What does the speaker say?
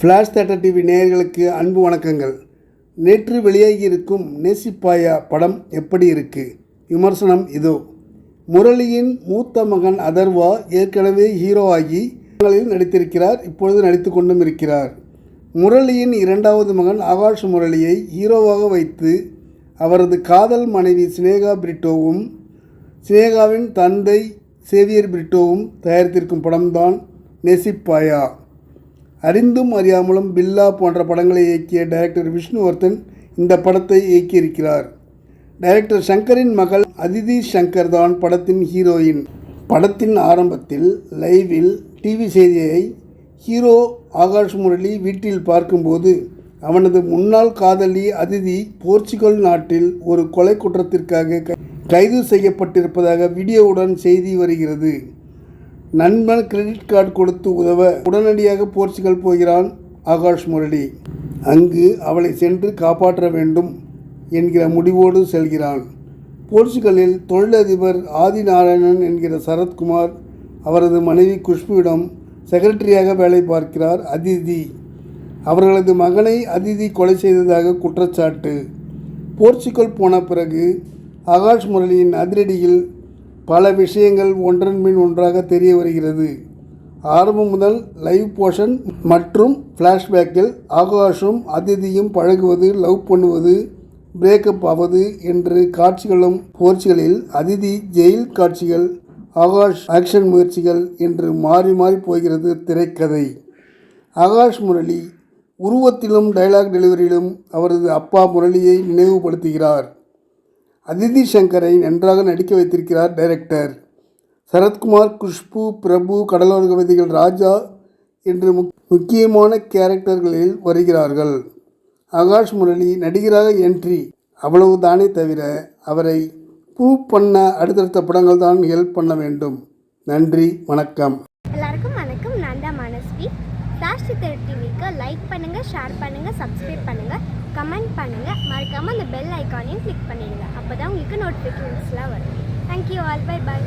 Flash theatre TV நேயர்களுக்கு அன்பு வணக்கங்கள். நேற்று வெளியாகியிருக்கும் நேசிப்பாயா படம் எப்படி இருக்கு? விமர்சனம் இதோ. முரளியின் மூத்த மகன் அதர்வா ஏற்கனவே ஹீரோ ஆகி நடித்திருக்கிறார். இப்பொழுது நடித்து கொண்டும் இருக்கிறார். முரளியின் இரண்டாவது மகன் ஆகாஷ் முரளியை ஹீரோவாக வைத்து அவரது காதல் மனைவி சினேகா பிரிட்டோவும் சினேகாவின் தந்தை சேவியர் பிரிட்டோவும் தயாரித்திருக்கும் படம்தான் நேசிப்பாயா. அறிந்தும் அறியாமலும் பில்லா போன்ற படங்களை இயக்கிய டைரக்டர் விஷ்ணுவர்தன் இந்த படத்தை இயக்கியிருக்கிறார். டைரக்டர் சங்கரின் மகள் அதிதி சங்கர் தான் படத்தின் ஹீரோயின். படத்தின் ஆரம்பத்தில் லைவில் டிவி செய்தியை ஹீரோ ஆகாஷ் முரளி வீட்டில் பார்க்கும்போது அவனது முன்னாள் காதலி அதிதி போர்ச்சுகல் நாட்டில் ஒரு கொலை குற்றத்திற்காக கைது செய்யப்பட்டிருப்பதாக வீடியோவுடன் செய்தி வருகிறது. நண்பன் கிரெடிட் கார்டு கொடுத்து உதவ உடனடியாக போர்ச்சுகல் போகிறான் ஆகாஷ் முரளி. அங்கு அவளை சென்று காப்பாற்ற வேண்டும் என்கிற முடிவோடு செல்கிறான். போர்ச்சுகலில் தொழிலதிபர் ஆதிநாராயணன் என்கிற சரத்குமார் அவரது மனைவி குஷ்புவிடம் செக்ரட்டரியாக வேலை பார்க்கிறார் அதிதி. அவர்களது மகனை அதிதி கொலை செய்ததாக குற்றச்சாட்டு. போர்ச்சுகல் போன பிறகு ஆகாஷ் முரளியின் அதிரடியில் பல விஷயங்கள் ஒன்றன் பின் ஒன்றாக தெரிய வருகிறது. ஆரம்பம் முதல் லைவ் போர்ஷன் மற்றும் ஃப்ளாஷ்பேக்கில் ஆகாஷும் அதிதியும் பழகுவது, லவ் பண்ணுவது, பிரேக்கப் ஆவது என்று காட்சிகளும், போர்ச்சுகலில் அதிதி ஜெயில் காட்சிகள், ஆகாஷ் ஆக்ஷன் முயற்சிகள் என்று மாறி மாறி போகிறது திரைக்கதை. ஆகாஷ் முரளி உருவத்திலும் டைலாக் டெலிவரியிலும் அவரது அப்பா முரளியை நினைவுபடுத்துகிறார். அதிதி சங்கரை நன்றாக நடிக்க வைத்திருக்கிறார் டைரக்டர். சரத்குமார், குஷ்பு, பிரபு, கடலோர கவிதைகள் ராஜா என்று முக்கியமான கேரக்டர்களில் வருகிறார்கள். ஆகாஷ் முரளி நடிகராக என்ட்ரி, அவ்வளவுதானே தவிர அவரை ப்ரூவ் பண்ண அடுத்தடுத்த படங்கள் தான் ஹெல்ப் பண்ண வேண்டும். நன்றி, வணக்கம். எல்லாருக்கும் வணக்கம். நான் தான் மனஸ்வி. ஃப்ளாஷ் தியேட்டர் டிவிக்கு லைக் பண்ணுங்கள், ஷேர் பண்ணுங்கள், சப்ஸ்கிரைப் பண்ணுங்கள், கமெண்ட் பண்ணுங்கள். மறக்காமல் அந்த பெல் ஐக்கானையும் கிளிக் பண்ணிடுங்க. அப்போ தான் உங்களுக்கு நோட்டிஃபிகேஷன்ஸ்லாம் வரும். Thank you all. Bye bye.